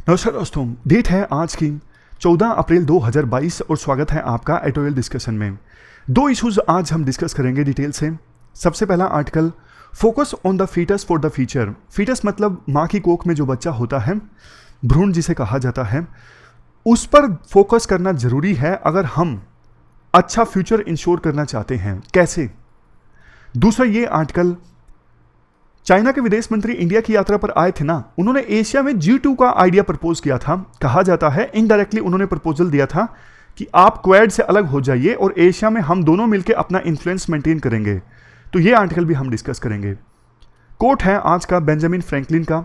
नमस्कार दोस्तों, डेट है आज की 14 अप्रैल 2022 और स्वागत है आपका एडिटोरियल डिस्कशन में। दो इश्यूज आज हम डिस्कस करेंगे डिटेल से। सबसे पहला article, focus on the fetus for the future. Fetus मतलब माँ की कोख में जो बच्चा होता है, भ्रूण जिसे कहा जाता है, उस पर फोकस करना जरूरी है अगर हम अच्छा फ्यूचर इंश्योर करना चाहते हैं। कैसे? दूसरा ये आर्टिकल, चाइना के विदेश मंत्री इंडिया की यात्रा पर आए थे ना, उन्होंने एशिया में G2 का आइडिया प्रपोज किया था। कहा जाता है इनडायरेक्टली उन्होंने प्रपोजल दिया था कि आप क्वाड से अलग हो जाइए और एशिया में हम दोनों मिलकर अपना इन्फ्लुएंस मेंटेन करेंगे। तो ये आर्टिकल भी हम डिस्कस करेंगे। कोट है आज का बेंजामिन फ्रैंकलिन का,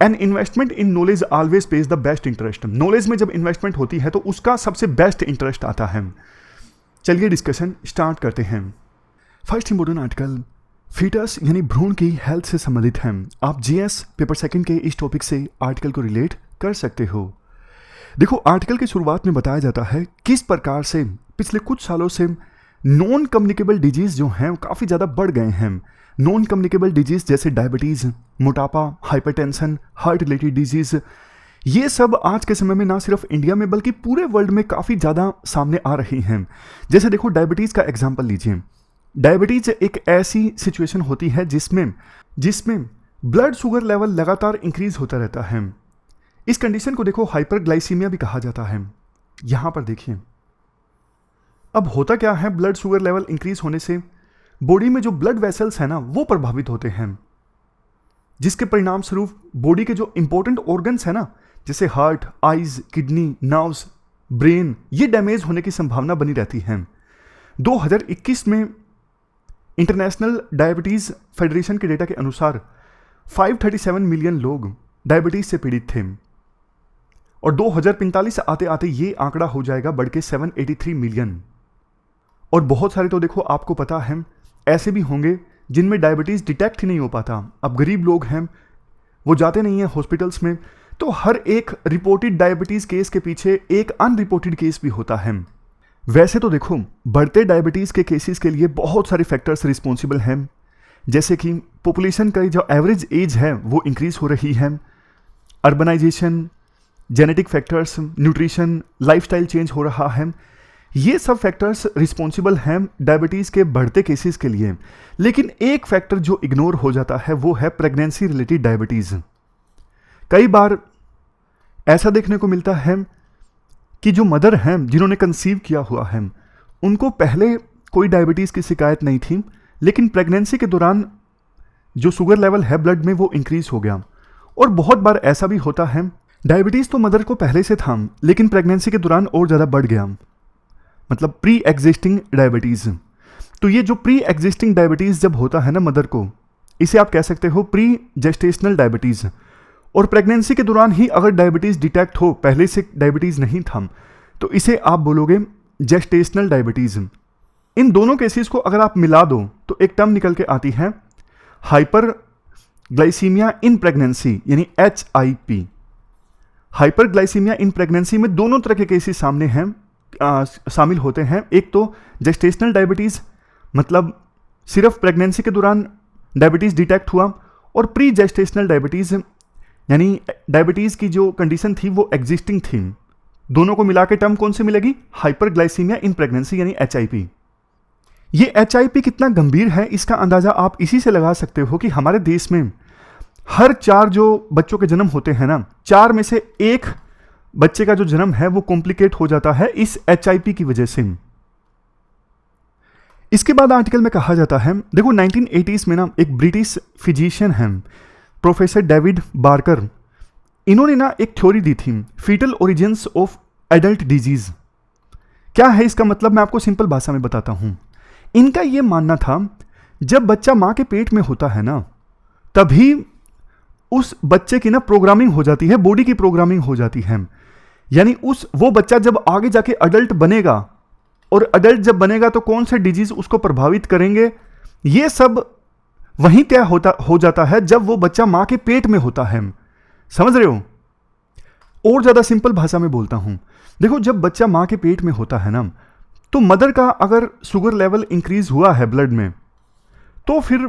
an investment in knowledge always page the best interest. Knowledge में जब इन्वेस्टमेंट होती है तो उसका सबसे बेस्ट इंटरेस्ट आता है। चलिए डिस्कशन स्टार्ट करते हैं। फर्स्ट इंपोर्टेंट आर्टिकल, फीटस यानी भ्रूण की हेल्थ से संबंधित है। आप जीएस पेपर सेकंड के इस टॉपिक से आर्टिकल को रिलेट कर सकते हो। देखो, आर्टिकल की शुरुआत में बताया जाता है किस प्रकार से पिछले कुछ सालों से नॉन कम्युनिकेबल डिजीज जो हैं काफ़ी ज़्यादा बढ़ गए हैं। नॉन कम्युनिकेबल डिजीज जैसे डायबिटीज़, मोटापा, हाइपरटेंशन, हार्ट रिलेटेड डिजीज, ये सब आज के समय में ना सिर्फ इंडिया में बल्कि पूरे वर्ल्ड में काफ़ी ज़्यादा सामने आ रही हैं। जैसे देखो, डायबिटीज़ का एग्जाम्पल लीजिए। डायबिटीज एक ऐसी सिचुएशन होती है जिसमें ब्लड शुगर लेवल लगातार इंक्रीज होता रहता है। इस कंडीशन को देखो हाइपरग्लाइसीमिया भी कहा जाता है। यहां पर देखिए, अब होता क्या है, ब्लड शुगर लेवल इंक्रीज होने से बॉडी में जो ब्लड वेसल्स है ना वो प्रभावित होते हैं, जिसके परिणाम स्वरूप बॉडी के जो इंपॉर्टेंट ऑर्गन्स है ना, जैसे heart, eyes, kidney, nerves, brain, ये डैमेज होने की संभावना बनी रहती है। 2021 में इंटरनेशनल डायबिटीज़ फेडरेशन के डेटा के अनुसार 537 मिलियन लोग डायबिटीज़ से पीड़ित थे और 2045 आते आते ये आंकड़ा हो जाएगा बढ़ के 783 मिलियन। और बहुत सारे तो देखो आपको पता है ऐसे भी होंगे जिनमें डायबिटीज़ डिटेक्ट ही नहीं हो पाता। अब गरीब लोग हैं, वो जाते नहीं हैं हॉस्पिटल्स में, तो हर एक रिपोर्टेड डायबिटीज़ केस के पीछे एक अनरिपोर्टेड केस भी होता है। वैसे तो देखो, बढ़ते डायबिटीज़ के केसेस के लिए बहुत सारे फैक्टर्स रिस्पॉन्सिबल हैं, जैसे कि पॉपुलेशन का जो एवरेज एज है वो इंक्रीज हो रही है, urbanisation, genetic factors, nutrition, lifestyle change हो रहा है। ये सब फैक्टर्स रिस्पॉन्सिबल हैं डायबिटीज़ के बढ़ते केसेस के लिए। लेकिन एक फैक्टर जो इग्नोर हो जाता है वो है प्रेगनेंसी रिलेटेड डायबिटीज़। कई बार ऐसा देखने को मिलता है कि जो मदर हैं जिन्होंने कंसीव किया हुआ है उनको पहले कोई डायबिटीज़ की शिकायत नहीं थी, लेकिन प्रेगनेंसी के दौरान जो शुगर लेवल है ब्लड में वो इंक्रीज हो गया। और बहुत बार ऐसा भी होता है, डायबिटीज़ तो मदर को पहले से था लेकिन प्रेगनेंसी के दौरान और ज़्यादा बढ़ गया, मतलब प्री एग्जिस्टिंग डायबिटीज़। तो ये जो प्री एग्जिस्टिंग डायबिटीज़ जब होता है ना मदर को, इसे आप कह सकते हो प्री जेस्टेशनल डायबिटीज़। और प्रेगनेंसी के दौरान ही अगर डायबिटीज़ डिटेक्ट हो, पहले से डायबिटीज़ नहीं था, तो इसे आप बोलोगे जेस्टेशनल डायबिटीज़। इन दोनों केसेस को अगर आप मिला दो तो एक टर्म निकल के आती है हाइपर ग्लाइसीमिया इन प्रेगनेंसी, यानी HIP। Hyperglycaemia in pregnancy में दोनों तरह के केसेस सामने हैं, शामिल होते हैं। एक तो जेस्टेशनल डायबिटीज़, मतलब सिर्फ प्रेगनेंसी के दौरान डायबिटीज़ डिटेक्ट हुआ, और प्री जेस्टेशनल डायबिटीज़ यानी डायबिटीज़ की जो कंडीशन थी वो एग्जिस्टिंग थी। दोनों को मिला के टर्म कौन सी मिलेगी? हाइपरग्लाइसीमिया इन प्रेगनेंसी यानी HIP। ये HIP कितना गंभीर है इसका अंदाज़ा आप इसी से लगा सकते हो कि हमारे देश में हर 4 जो बच्चों के जन्म होते हैं ना, 4 में से एक बच्चे का जो जन्म है वो कॉम्प्लिकेट हो जाता है इस HIP की वजह से। इसके बाद आर्टिकल में कहा जाता है, देखो 1980s में ना एक ब्रिटिश फिजिशियन है प्रोफेसर डेविड बार्कर, इन्होंने ना एक थ्योरी दी थी, fetal origins of adult disease. क्या है इसका मतलब, मैं आपको सिंपल भाषा में बताता हूं। इनका यह मानना था जब बच्चा मां के पेट में होता है ना, तभी उस बच्चे की ना प्रोग्रामिंग हो जाती है, बॉडी की प्रोग्रामिंग हो जाती है। यानी वो बच्चा जब आगे जाके अडल्ट बनेगा, और अडल्ट जब बनेगा तो कौन से डिजीज उसको प्रभावित करेंगे, ये सब वहीं तय हो जाता है जब वो बच्चा मां के पेट में होता है। समझ रहे हो? और ज्यादा सिंपल भाषा में बोलता हूं, देखो जब बच्चा मां के पेट में होता है ना, तो मदर का अगर शुगर लेवल इंक्रीज हुआ है ब्लड में, तो फिर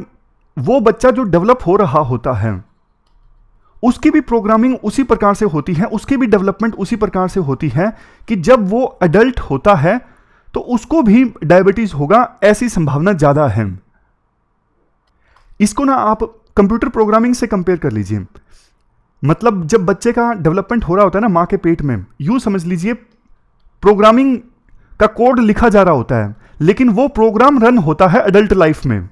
वो बच्चा जो डेवलप हो रहा होता है उसकी भी प्रोग्रामिंग उसी प्रकार से होती है, उसकी भी डेवलपमेंट उसी प्रकार से होती है कि जब वो अडल्ट होता है तो उसको भी डायबिटीज होगा, ऐसी संभावना ज्यादा है। इसको ना आप कंप्यूटर प्रोग्रामिंग से कंपेयर कर लीजिए। मतलब जब बच्चे का डेवलपमेंट हो रहा होता है ना मां के पेट में, यूं समझ लीजिए प्रोग्रामिंग का कोड लिखा जा रहा होता है, लेकिन वो प्रोग्राम रन होता है अडल्ट लाइफ में।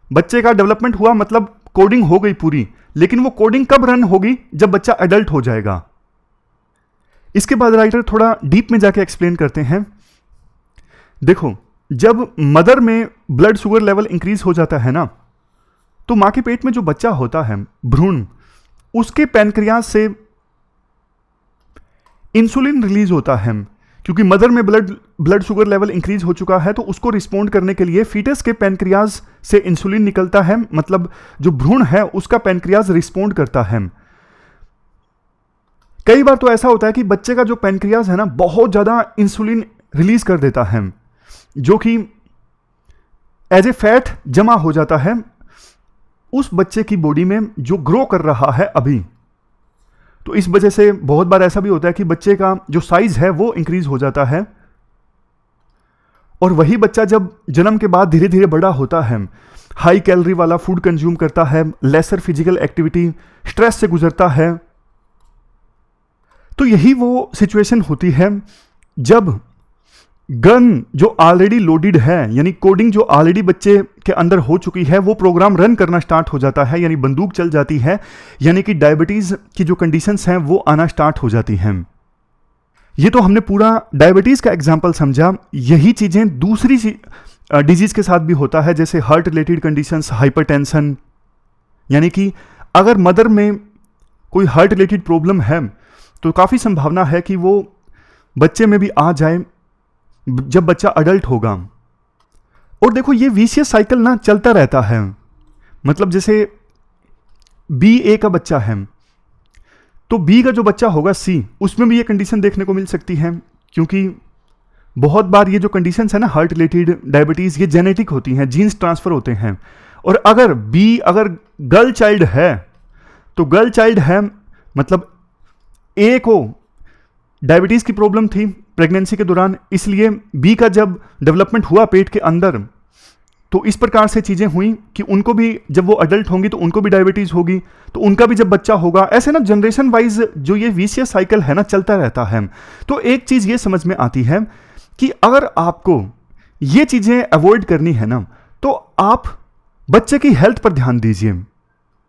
बच्चे का डेवलपमेंट हुआ मतलब कोडिंग हो गई पूरी, लेकिन वो कोडिंग कब रन होगी? जब बच्चा अडल्ट हो जाएगा। इसके बाद राइटर थोड़ा डीप में जाके एक्सप्लेन करते हैं। देखो, जब मदर में ब्लड शुगर लेवल इंक्रीज हो जाता है ना, तो मां के पेट में जो बच्चा होता है, भ्रूण, उसके पैनक्रियाज से इंसुलिन रिलीज होता है। क्योंकि मदर में ब्लड शुगर लेवल इंक्रीज हो चुका है, तो उसको रिस्पोंड करने के लिए फीटस के पैनक्रियाज से इंसुलिन निकलता है। मतलब जो भ्रूण है उसका पैनक्रियाज रिस्पोंड करता है। कई बार तो ऐसा होता है कि बच्चे का जो पैनक्रियाज है ना बहुत ज्यादा इंसुलिन रिलीज कर देता है, जो कि एज ए फैट जमा हो जाता है उस बच्चे की बॉडी में जो ग्रो कर रहा है अभी। तो इस वजह से बहुत बार ऐसा भी होता है कि बच्चे का जो साइज है वो इंक्रीज हो जाता है, और वही बच्चा जब जन्म के बाद धीरे धीरे बड़ा होता है, हाई कैलोरी वाला फूड कंज्यूम करता है, लेसर फिजिकल एक्टिविटी, स्ट्रेस से गुजरता है। तो यही वो सिचुएशन होती है जब गन जो ऑलरेडी लोडेड है, यानी कोडिंग जो ऑलरेडी बच्चे के अंदर हो चुकी है, वो प्रोग्राम रन करना स्टार्ट हो जाता है, यानी बंदूक चल जाती है, यानी कि डायबिटीज की जो कंडीशंस हैं वो आना स्टार्ट हो जाती हैं। ये तो हमने पूरा डायबिटीज का एग्जांपल समझा। यही चीजें दूसरी डिजीज के साथ भी होता है, जैसे हार्ट रिलेटेड कंडीशंस, हाइपरटेंशन। यानी कि अगर मदर में कोई हार्ट रिलेटेड प्रॉब्लम है तो काफी संभावना है कि वो बच्चे में भी आ जाए जब बच्चा अडल्ट होगा। और देखो, ये विशियस साइकिल ना चलता रहता है। मतलब जैसे बी का बच्चा है, तो बी का जो बच्चा होगा सी, उसमें भी ये कंडीशन देखने को मिल सकती है। क्योंकि बहुत बार ये जो कंडीशन है ना हार्ट रिलेटेड डायबिटीज, ये जेनेटिक होती हैं, जीन्स ट्रांसफर होते हैं। और अगर गर्ल चाइल्ड है, तो गर्ल चाइल्ड है मतलब ए को डायबिटीज की प्रॉब्लम थी प्रेगनेंसी के दौरान, इसलिए बी का जब डेवलपमेंट हुआ पेट के अंदर, तो इस प्रकार से चीजें हुई कि उनको भी जब वो अडल्ट होंगी तो उनको भी डायबिटीज होगी, तो उनका भी जब बच्चा होगा, ऐसे ना जनरेशन वाइज जो ये विशियस साइकिल है ना चलता रहता है। तो एक चीज ये समझ में आती है कि अगर आपको ये चीजें अवॉइड करनी है ना, तो आप बच्चे की हेल्थ पर ध्यान दीजिए।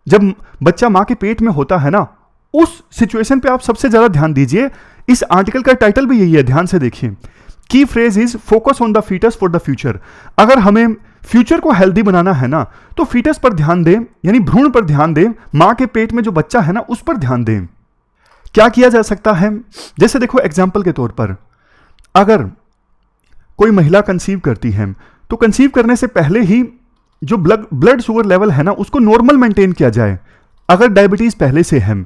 जब बच्चा मां के पेट में होता है ना, उस सिचुएशन पे आप सबसे ज्यादा ध्यान दीजिए। इस आर्टिकल का टाइटल भी यही है, ध्यान से देखिए। Key phrase is focus on the fetus for the future. अगर हमें फ्यूचर को हेल्दी बनाना है ना, तो फीटस पर ध्यान दें, यानी भ्रूण पर ध्यान दें, मां के पेट में जो बच्चा है ना उस पर ध्यान दें। क्या किया जा सकता है? जैसे देखो, एग्जाम्पल के तौर पर अगर कोई महिला कंसीव करती है, तो कंसीव करने से पहले ही जो ब्लड शुगर लेवल है ना उसको नॉर्मल मेंटेन किया जाए। अगर डायबिटीज पहले से है,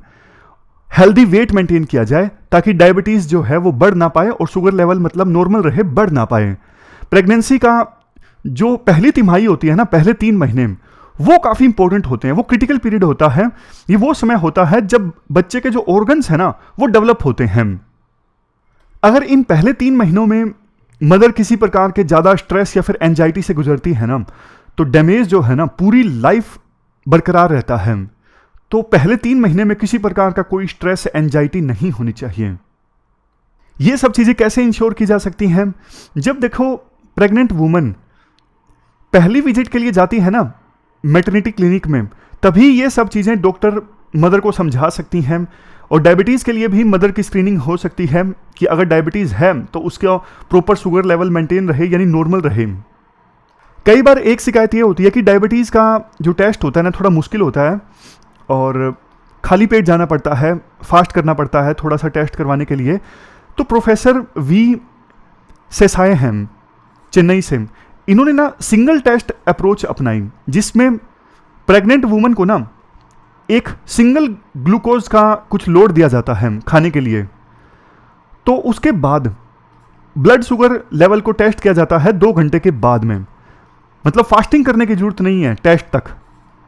हेल्दी वेट मेंटेन किया जाए ताकि डायबिटीज जो है वो बढ़ ना पाए और शुगर लेवल मतलब नॉर्मल रहे, बढ़ ना पाए। प्रेगनेंसी का जो पहली तिमाही होती है ना, पहले 3 महीने, वो काफी इंपॉर्टेंट होते हैं, वो क्रिटिकल पीरियड होता है। ये वो समय होता है जब बच्चे के जो ऑर्गन्स है ना वो डेवलप होते हैं। अगर इन पहले 3 महीनों में मदर किसी प्रकार के ज्यादा स्ट्रेस या फिर एंजाइटी से गुजरती है ना, तो डैमेज जो है ना पूरी लाइफ बरकरार रहता है। तो पहले 3 महीने में किसी प्रकार का कोई स्ट्रेस, एंजाइटी नहीं होनी चाहिए। ये सब चीजें कैसे इंश्योर की जा सकती हैं? जब देखो प्रेग्नेंट वुमन पहली विजिट के लिए जाती है ना मैटरनिटी क्लिनिक में, तभी ये सब चीजें डॉक्टर मदर को समझा सकती हैं। और डायबिटीज के लिए भी मदर की स्क्रीनिंग हो सकती है कि अगर डायबिटीज है तो उसका प्रॉपर शुगर लेवल मेंटेन रहे, यानी नॉर्मल रहे। कई बार एक शिकायत ये होती है कि डायबिटीज का जो टेस्ट होता है ना थोड़ा मुश्किल होता है और खाली पेट जाना पड़ता है, फास्ट करना पड़ता है थोड़ा सा टेस्ट करवाने के लिए। तो प्रोफेसर वी सेसाए हैं चेन्नई से, इन्होंने ना सिंगल टेस्ट अप्रोच अपनाई, जिसमें प्रेग्नेंट वुमन को ना एक सिंगल ग्लूकोज का कुछ लोड दिया जाता है खाने के लिए। तो उसके बाद ब्लड शुगर लेवल को टेस्ट किया जाता है 2 घंटे के बाद में। मतलब फास्टिंग करने की जरूरत नहीं है, टेस्ट तक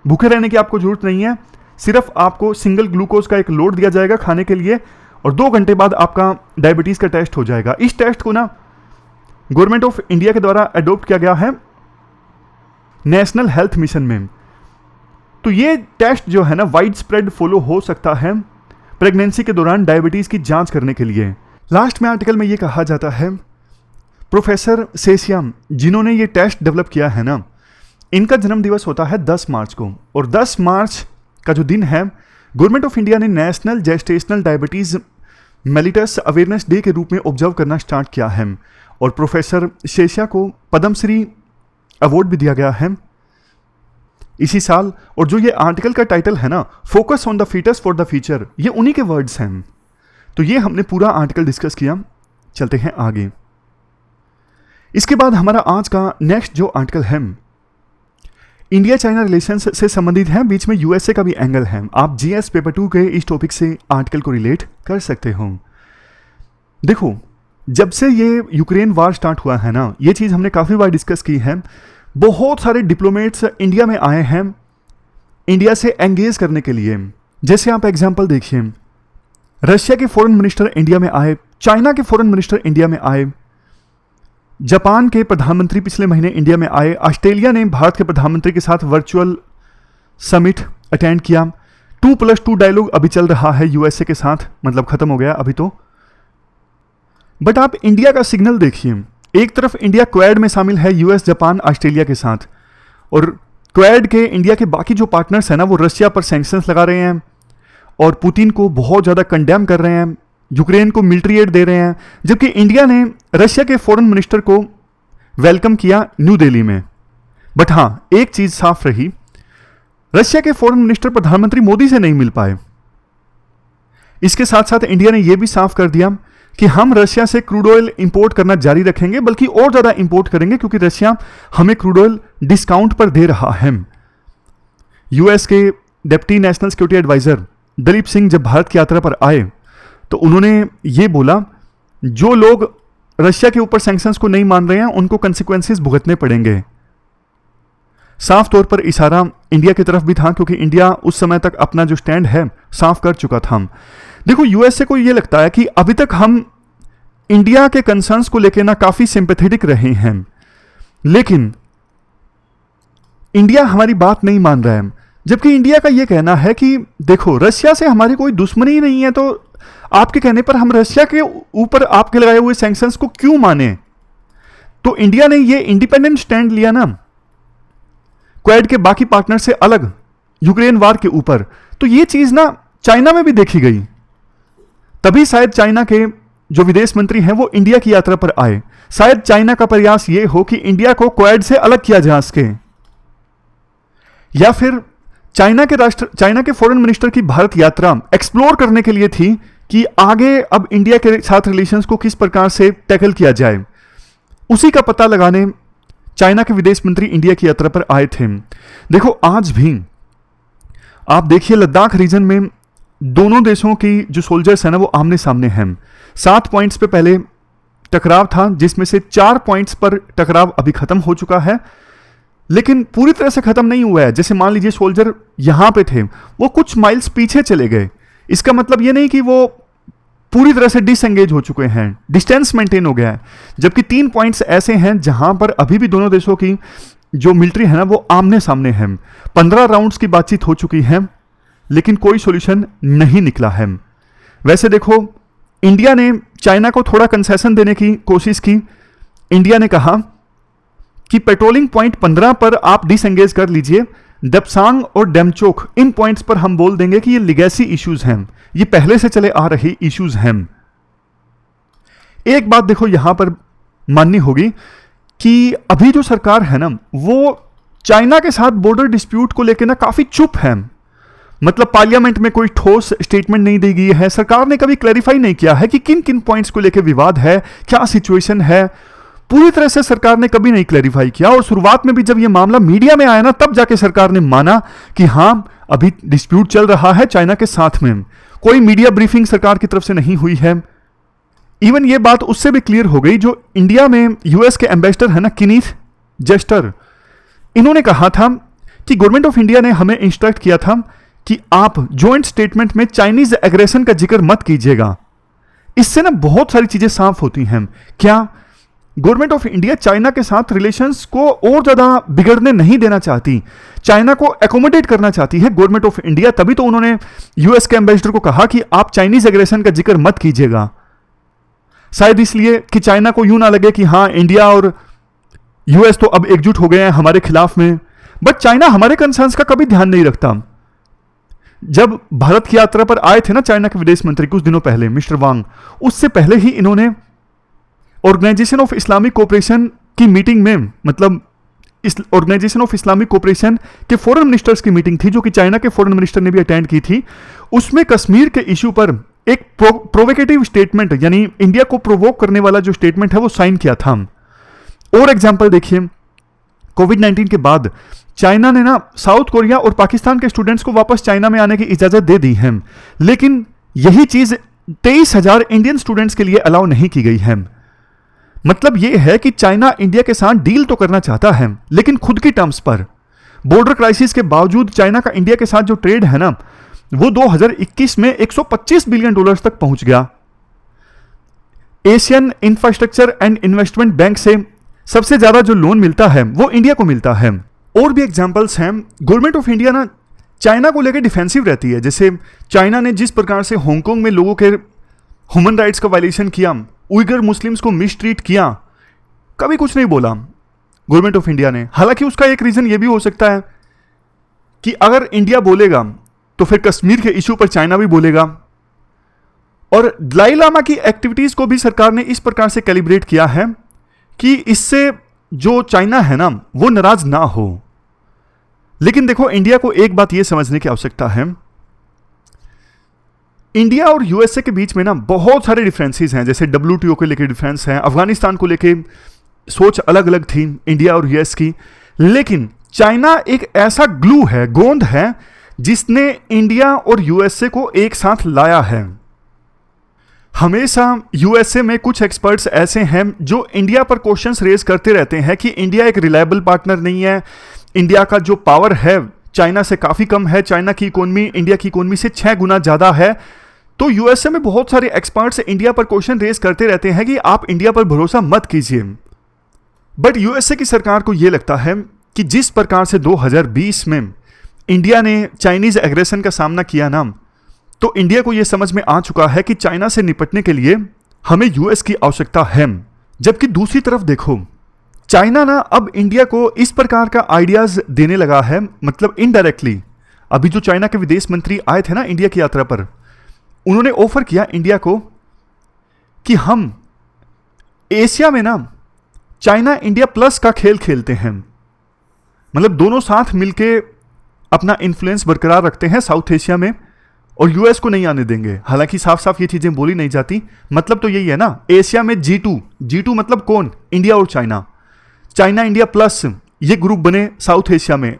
भूखे रहने की आपको जरूरत नहीं है। सिर्फ आपको सिंगल ग्लूकोज का एक लोड दिया जाएगा खाने के लिए और 2 घंटे बाद आपका डायबिटीज़ का टेस्ट हो जाएगा। इस टेस्ट को ना गवर्नमेंट ऑफ इंडिया के द्वारा अडॉप्ट किया गया है नेशनल हेल्थ मिशन में। तो ये टेस्ट जो है ना वाइड स्प्रेड फॉलो हो सकता है प्रेगनेंसी के दौरान डायबिटीज़ की जांच करने के लिए। लास्ट में आर्टिकल में ये कहा जाता है प्रोफेसर सेसियम जिन्होंने ये टेस्ट डेवलप किया है ना, इनका जन्म दिवस होता है 10 मार्च को, और 10 मार्च का जो दिन है गवर्नमेंट ऑफ इंडिया ने national gestational diabetes mellitus awareness day के रूप में ऑब्जर्व करना स्टार्ट किया है। और प्रोफेसर शेषिया को पद्मश्री अवार्ड भी दिया गया है इसी साल। और जो ये आर्टिकल का टाइटल है ना, focus on the fetus for the future, ये उन्हीं के वर्ड्स हैं। तो ये हमने पूरा आर्टिकल डिस्कस किया। चलते हैं आगे। इसके बाद हमारा आज का नेक्स्ट जो आर्टिकल है इंडिया चाइना रिलेशंस से संबंधित है, बीच में यूएसए का भी एंगल है। आप जीएस पेपर 2 के इस टॉपिक से आर्टिकल को रिलेट कर सकते हो। देखो, जब से ये यूक्रेन वार स्टार्ट हुआ है ना, ये चीज़ हमने काफ़ी बार डिस्कस की है। बहुत सारे डिप्लोमेट्स इंडिया में आए हैं इंडिया से एंगेज करने के लिए। जैसे आप एग्जांपल देखिए, रशिया के फॉरेन मिनिस्टर इंडिया में आए, चाइना के फॉरेन मिनिस्टर इंडिया में आए, जापान के प्रधानमंत्री पिछले महीने इंडिया में आए, ऑस्ट्रेलिया ने भारत के प्रधानमंत्री के साथ वर्चुअल समिट अटेंड किया, 2+2 डायलॉग अभी चल रहा है यूएसए के साथ, मतलब खत्म हो गया अभी तो। बट आप इंडिया का सिग्नल देखिए, एक तरफ इंडिया क्वाड में शामिल है यूएस, जापान, ऑस्ट्रेलिया के साथ, और क्वाड के इंडिया के बाकी जो पार्टनर्स हैं ना, वो रशिया पर सैंक्शंस लगा रहे हैं और पुतिन को बहुत ज़्यादा कंडेम कर रहे हैं, यूक्रेन को मिलिट्री एड दे रहे हैं। जबकि इंडिया ने रशिया के फॉरेन मिनिस्टर को वेलकम किया न्यू दिल्ली में। बट हाँ, एक चीज़ साफ रही, रशिया के फॉरेन मिनिस्टर प्रधानमंत्री मोदी से नहीं मिल पाए। इसके साथ साथ इंडिया ने यह भी साफ कर दिया कि हम रशिया से क्रूड ऑयल इंपोर्ट करना जारी रखेंगे, बल्कि और ज़्यादा इंपोर्ट करेंगे, क्योंकि रशिया हमें क्रूड ऑयल डिस्काउंट पर दे रहा है। यूएस के deputy national security adviser Dalip Singh जब भारत की यात्रा पर आए तो उन्होंने ये बोला, जो लोग रशिया के ऊपर सैंक्शंस को नहीं मान रहे हैं उनको कंसिक्वेंसेस भुगतने पड़ेंगे। साफ तौर पर इशारा इंडिया की तरफ भी था, क्योंकि इंडिया उस समय तक अपना जो स्टैंड है साफ कर चुका था। देखो, यूएसए को ये लगता है कि अभी तक हम इंडिया के कंसर्न्स को लेकर ना काफी सिंपैथेटिक रहे हैं, लेकिन इंडिया हमारी बात नहीं मान रहा है। जबकि इंडिया का यह कहना है कि देखो, रशिया से हमारी कोई दुश्मनी ही नहीं है, तो आपके कहने पर हम रशिया के ऊपर आपके लगाए हुए सैंक्शंस को क्यों माने। तो इंडिया ने ये इंडिपेंडेंट स्टैंड लिया ना क्वाड के बाकी पार्टनर से अलग यूक्रेन वार के ऊपर। तो ये चीज ना चाइना में भी देखी गई, तभी शायद चाइना के जो विदेश मंत्री हैं वो इंडिया की यात्रा पर आए। शायद चाइना का प्रयास ये हो कि इंडिया को क्वाड से अलग किया जा सके, या फिर चाइना के फॉरेन मिनिस्टर की भारत यात्रा एक्सप्लोर करने के लिए थी कि आगे अब इंडिया के साथ रिलेशंस को किस प्रकार से टैकल किया जाए। उसी का पता लगाने चाइना के विदेश मंत्री इंडिया की यात्रा पर आए थे। देखो, आज भी आप देखिए लद्दाख रीजन में दोनों देशों की जो सोल्जर्स हैं ना वो आमने सामने हैं। 7 पॉइंट्स पे पहले टकराव था, जिसमें से 4 पॉइंट्स पर टकराव अभी खत्म हो चुका है, लेकिन पूरी तरह से खत्म नहीं हुआ है। जैसे मान लीजिए सोल्जर यहां पे थे, वो कुछ माइल्स पीछे चले गए। इसका मतलब ये नहीं कि वो पूरी तरह से डिसएंगेज हो चुके हैं, डिस्टेंस मेंटेन हो गया है। जबकि 3 पॉइंट्स ऐसे हैं जहां पर अभी भी दोनों देशों की जो मिलिट्री है ना वो आमने सामने है। 15 राउंड्स की बातचीत हो चुकी है, लेकिन कोई सॉल्यूशन नहीं निकला है। वैसे देखो, इंडिया ने चाइना को थोड़ा कंसेशन देने की कोशिश की। इंडिया ने कहा कि पेट्रोलिंग पॉइंट 15 पर आप डिसएंगेज कर लीजिए, दपसांग और डेमचोक इन पॉइंट्स पर हम बोल देंगे कि ये लिगेसी इश्यूज हैं, ये पहले से चले आ रहे इश्यूज हैं। एक बात देखो यहां पर माननी होगी कि अभी जो सरकार है ना वो चाइना के साथ बॉर्डर डिस्प्यूट को लेकर ना काफी चुप है। मतलब पार्लियामेंट में कोई ठोस स्टेटमेंट नहीं दी गई है। सरकार ने कभी क्लैरिफाई नहीं किया है कि किन किन पॉइंट्स को लेकर विवाद है, क्या सिचुएशन है। पूरी तरह से सरकार ने कभी नहीं क्लैरिफाई किया। और शुरुआत में भी जब यह मामला मीडिया में आया ना, तब जाके सरकार ने माना कि हां अभी डिस्प्यूट चल रहा है चाइना के साथ में। कोई मीडिया ब्रीफिंग सरकार की तरफ से नहीं हुई है। इवन ये बात उससे भी क्लियर हो गई, जो इंडिया में यूएस के एम्बेसडर है ना किनीथ जेस्टर, इन्होंने कहा था कि गवर्नमेंट ऑफ इंडिया ने हमें इंस्ट्रक्ट किया था कि आप जॉइंट स्टेटमेंट में चाइनीज एग्रेशन का जिक्र मत कीजिएगा। इससे ना बहुत सारी चीजें साफ होती हैं। क्या गवर्नमेंट ऑफ इंडिया चाइना के साथ रिलेशंस को और ज्यादा बिगड़ने नहीं देना चाहती, चाइना को एकोमोडेट करना चाहती है गवर्नमेंट ऑफ इंडिया, तभी तो उन्होंने यूएस के एम्बेसडर को कहा कि आप चाइनीज एग्रेशन का जिक्र मत कीजिएगा। शायद इसलिए कि चाइना को यूं ना लगे कि हाँ इंडिया और यूएस तो अब एकजुट हो गए हैं हमारे खिलाफ में। बट चाइना हमारे कंसर्न्स का कभी ध्यान नहीं रखता। जब भारत की यात्रा पर आए थे ना चाइना के विदेश मंत्री कुछ दिनों पहले, मिस्टर वांग, उससे पहले ही इन्होंने ऑर्गेनाइजेशन ऑफ इस्लामिक कोऑपरेशन की मीटिंग में, मतलब इस ऑर्गेनाइजेशन ऑफ इस्लामिक कोऑपरेशन के फॉरेन मिनिस्टर्स की मीटिंग थी जो कि चाइना के फॉरेन मिनिस्टर ने भी अटेंड की थी, उसमें कश्मीर के इश्यू पर एक प्रोवोकेटिव स्टेटमेंट, यानी इंडिया को प्रोवोक करने वाला जो स्टेटमेंट है वो साइन किया था। और एग्जाम्पल देखिए, कोविड-19 के बाद चाइना ने ना साउथ कोरिया और पाकिस्तान के स्टूडेंट्स को वापस चाइना में आने की इजाजत दे दी है, लेकिन यही चीज 23,000 इंडियन स्टूडेंट्स के लिए अलाउ नहीं की गई है। मतलब यह है कि चाइना इंडिया के साथ डील तो करना चाहता है लेकिन खुद की टर्म्स पर। बॉर्डर क्राइसिस के बावजूद चाइना का इंडिया के साथ जो ट्रेड है ना वो 2021 में $125 बिलियन तक पहुंच गया। Asian infrastructure and investment bank से सबसे ज्यादा जो लोन मिलता है वो इंडिया को मिलता है। और भी एग्जांपल्स हैं। गवर्नमेंट ऑफ इंडिया ना चाइना को लेकर डिफेंसिव रहती है। जैसे चाइना ने जिस प्रकार से हांगकांग में लोगों के ह्यूमन राइट्स का वायलेशन किया, उइगर मुस्लिम्स को मिसट्रीट किया, कभी कुछ नहीं बोला गवर्नमेंट ऑफ इंडिया ने। हालांकि उसका एक रीजन ये भी हो सकता है कि अगर इंडिया बोलेगा तो फिर कश्मीर के इशू पर चाइना भी बोलेगा। और दलाई लामा की एक्टिविटीज को भी सरकार ने इस प्रकार से कैलिब्रेट किया है कि इससे जो चाइना है ना वो नाराज ना हो। लेकिन देखो, इंडिया को एक बात यह समझने की आवश्यकता है, इंडिया और यूएसए के बीच में ना बहुत सारे डिफरेंसेस हैं। जैसे WTO को लेकर डिफरेंस है, अफगानिस्तान को लेकर सोच अलग अलग थी इंडिया और यूएस की, लेकिन चाइना एक ऐसा ग्लू है, गोंद है, जिसने इंडिया और यूएसए को एक साथ लाया है। हमेशा यूएसए में कुछ एक्सपर्ट्स ऐसे हैं जो इंडिया पर क्वेश्चंस रेज करते रहते हैं कि इंडिया एक रिलायबल पार्टनर नहीं है, इंडिया का जो पावर है चाइना से काफी कम है, चाइना की इकोनॉमी इंडिया की इकोनॉमी से 6 गुना ज्यादा है। तो यूएसए में बहुत सारे एक्सपर्ट्स इंडिया पर क्वेश्चन रेज करते रहते हैं कि आप इंडिया पर भरोसा मत कीजिए। बट यूएसए की सरकार को यह लगता है कि जिस प्रकार से 2020 में इंडिया ने चाइनीज एग्रेशन का सामना किया ना, तो इंडिया को यह समझ में आ चुका है कि चाइना से निपटने के लिए हमें यूएस की आवश्यकता है। जबकि दूसरी तरफ देखो, चाइना ना अब इंडिया को इस प्रकार का आइडियाज देने लगा है, मतलब इनडायरेक्टली। अभी जो चाइना के विदेश मंत्री आए थे ना इंडिया की यात्रा पर, उन्होंने ऑफर किया इंडिया को कि हम एशिया में ना चाइना इंडिया प्लस का खेल खेलते हैं, मतलब दोनों साथ मिलके अपना इन्फ्लुएंस बरकरार रखते हैं साउथ एशिया में और यूएस को नहीं आने देंगे। हालांकि साफ साफ ये चीजें बोली नहीं जाती, मतलब तो यही है ना, एशिया में G2 मतलब कौन? इंडिया और चाइना, चाइना इंडिया प्लस ये ग्रुप बने साउथ एशिया में।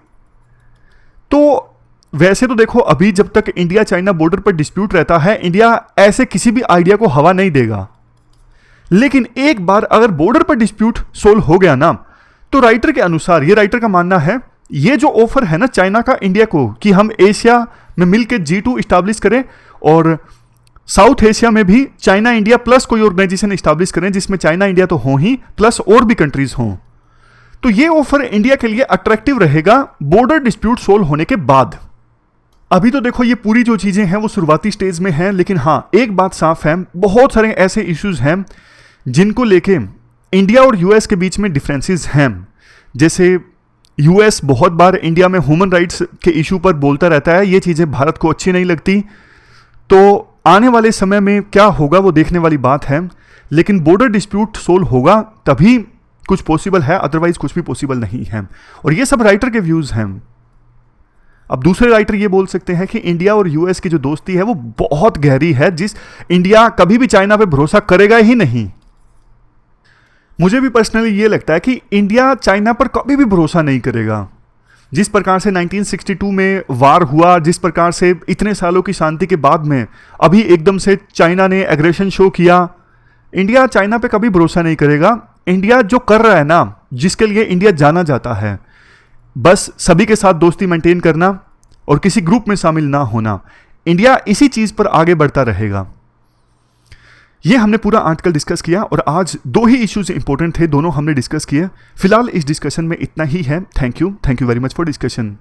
तो वैसे तो देखो, अभी जब तक इंडिया चाइना बॉर्डर पर डिस्प्यूट रहता है, इंडिया ऐसे किसी भी आइडिया को हवा नहीं देगा। लेकिन एक बार अगर बॉर्डर पर डिस्प्यूट सोल्व हो गया ना, तो राइटर के अनुसार, ये राइटर का मानना है, ये जो ऑफर है ना चाइना का इंडिया को कि हम एशिया में मिलकर G2 इस्टेब्लिश करें और साउथ एशिया में भी चाइना इंडिया प्लस कोई ऑर्गेनाइजेशन इस्टेब्लिश करें जिसमें चाइना इंडिया तो हो ही, प्लस और भी कंट्रीज हों, तो ये ऑफर इंडिया के लिए अट्रैक्टिव रहेगा बॉर्डर डिस्प्यूट सोल्व होने के बाद। अभी तो देखो, ये पूरी जो चीजें हैं वो शुरुआती स्टेज में हैं, लेकिन हाँ एक बात साफ है, बहुत सारे ऐसे इश्यूज हैं जिनको लेके इंडिया और यूएस के बीच में डिफरेंसेस हैं। जैसे यूएस बहुत बार इंडिया में ह्यूमन राइट्स के इशू पर बोलता रहता है, ये चीज़ें भारत को अच्छी नहीं लगती। तो आने वाले समय में क्या होगा वो देखने वाली बात है, लेकिन बॉर्डर डिस्प्यूट सोल्व होगा तभी कुछ पॉसिबल है, अदरवाइज कुछ भी पॉसिबल नहीं है। और ये सब राइटर के व्यूज़ हैं। अब दूसरे राइटर ये बोल सकते हैं कि इंडिया और यूएस की जो दोस्ती है वो बहुत गहरी है, जिस इंडिया कभी भी चाइना पे भरोसा करेगा ही नहीं। मुझे भी पर्सनली ये लगता है कि इंडिया चाइना पर कभी भी भरोसा नहीं करेगा। जिस प्रकार से 1962 में वार हुआ, जिस प्रकार से इतने सालों की शांति के बाद में अभी एकदम से चाइना ने एग्रेशन शो किया, इंडिया चाइना पे कभी भरोसा नहीं करेगा। इंडिया जो कर रहा है ना, जिसके लिए इंडिया जाना जाता है, बस सभी के साथ दोस्ती मेंटेन करना और किसी ग्रुप में शामिल ना होना। इंडिया इसी चीज पर आगे बढ़ता रहेगा। ये हमने पूरा आर्टिकल डिस्कस किया और आज 2 ही इश्यूज इंपॉर्टेंट थे, दोनों हमने डिस्कस किए। फिलहाल इस डिस्कशन में इतना ही है। Thank you very much for discussion.